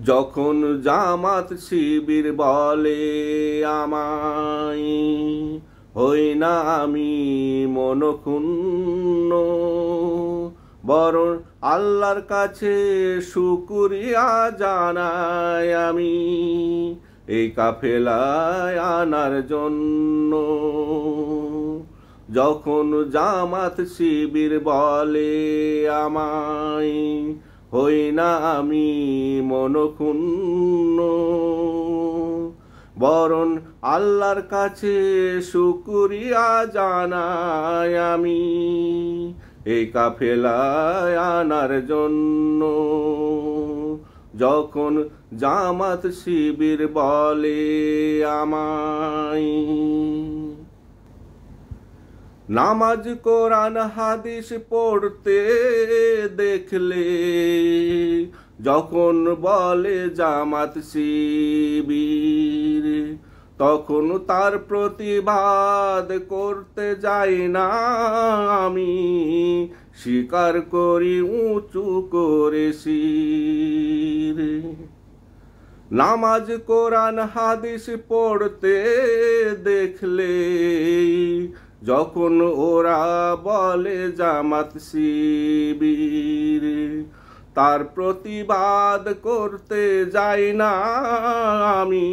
যখন জামাত শিবির বলে আমায়, হই না আমি মনক্ষুণ্ণ, বরং আল্লাহর কাছে শুকরিয়া জানাই আমি এই কাফেলায় আনার জন্য। যখন জামাত শিবির বলে আমায়, হই না আমি মনক্ষুণ্ণ, বরং আল্লাহর কাছে শুকরিয়া জানাই আমি এই কাফেলায় আনার জন্য। যখন জামাত শিবির বলে আমায়, নামাজ কোরআন হাদিস পড়তে দেখলে যখন বলে জামাত শিবির, তখন তার প্রতিবাদ করতে যাই না আমি, স্বীকার করি উঁচু করে শির। নামাজ কোরআন হাদিস পড়তে দেখলে যখন ওরা বলে জামাত শিবির, তার প্রতিবাদ করতে যাই না আমি,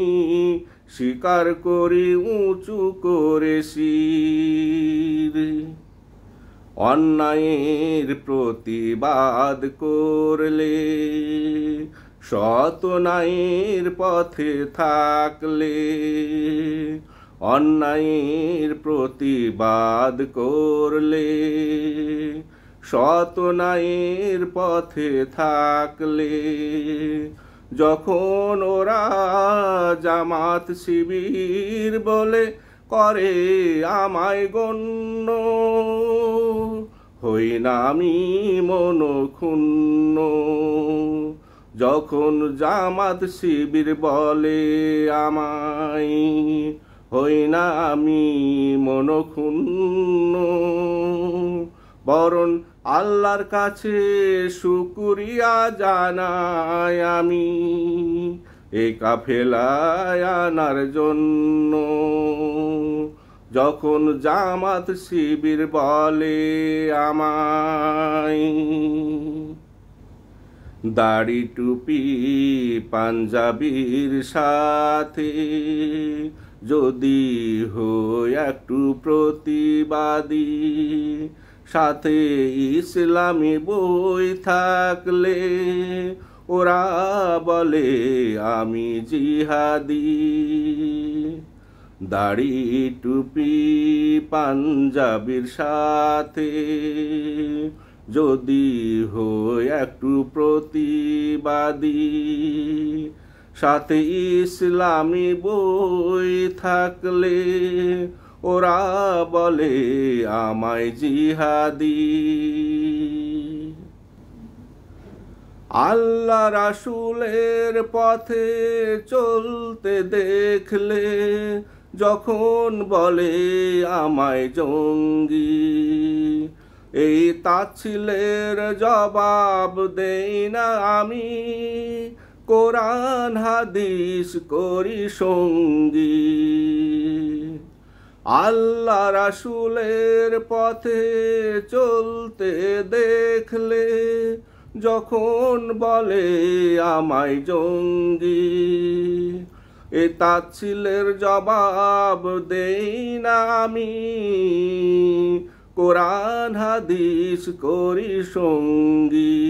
স্বীকার করি উঁচু করে শির। অন্যায়ের প্রতিবাদ করলে, সৎ ন্যায়ের পথে থাকলে, অন্যায়ের প্রতিবাদ করলে, সৎ ন্যায়ের পথে থাকলে, যখন ওরা জামাত শিবির বলে করে আমায় গণ্য, হই না আমি মনক্ষুণ্ণ। যখন জামাত শিবির বলে আমায়, হই না আমি মনক্ষুণ্ণ, বরং আল্লাহর কাছে শুকরিয়া জানাই আমি এই কাফেলায় আনার জন্য। যখন জামাত শিবির বলে আমায়, দাড়ি টুপি পাঞ্জাবির সাথে যদি হই একটু প্রতিবাদী, সাথে ইসলামী বই থাকলে ওরা বলে আমি জিহাদি। দাড়ি টুপি পাঞ্জাবির সাথে যদি হই একটু প্রতিবাদী, সাথে ইসলামী বই থাকলে ওরা বলে আমায় জিহাদি। আল্লাহ রাসূলের পথে চলতে দেখলে যখন বলে আমায় জঙ্গি, এই তাচ্ছিলের জবাব দেই না আমি, কোরআন হাদিস করি সঙ্গী। আল্লাহ রাসূলের পথে চলতে দেখলে যখন বলে আমায় জঙ্গি, এ তাচ্ছিলের জবাব দেই না আমি, কোরআন হাদিস করি সঙ্গী।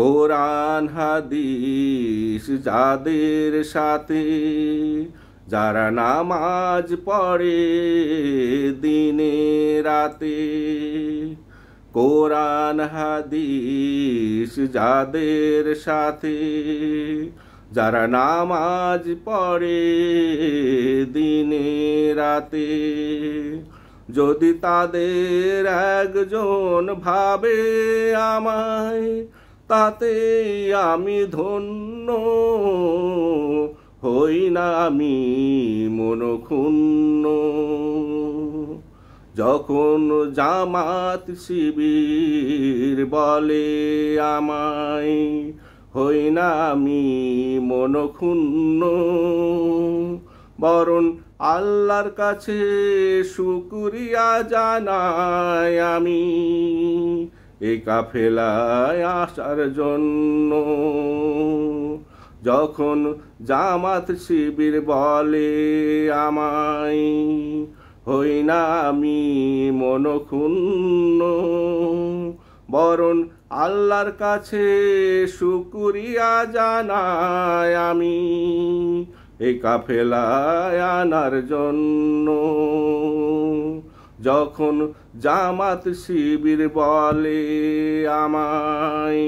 কোরআন হাদিস যাদের সাথে, যারা নামাজ পড়ে দিনে রাতে, কোরআন হাদিস যাদের সাথে, যারা নামাজ পড়ে দিনে রাতে, যদি তাদের একজন ভাবে আমায়, তাতে আমি ধন্য, হই না আমি মনক্ষুণ্ণ। যখন জামাত শিবির বলে আমায়, হই না আমি মনক্ষুণ্ণ, বরং আল্লাহর কাছে শুকরিয়া জানাই আমি এই কাফেলায় আসার জন্য। যখন জামাত শিবির বলে আমায়, হই না আমি মনক্ষুণ্ণ, বরং আল্লাহর কাছে শুকরিয়া জানাই আমি এই কাফেলায় আনার জন্য। যখন জামাত শিবির বলে আমায়।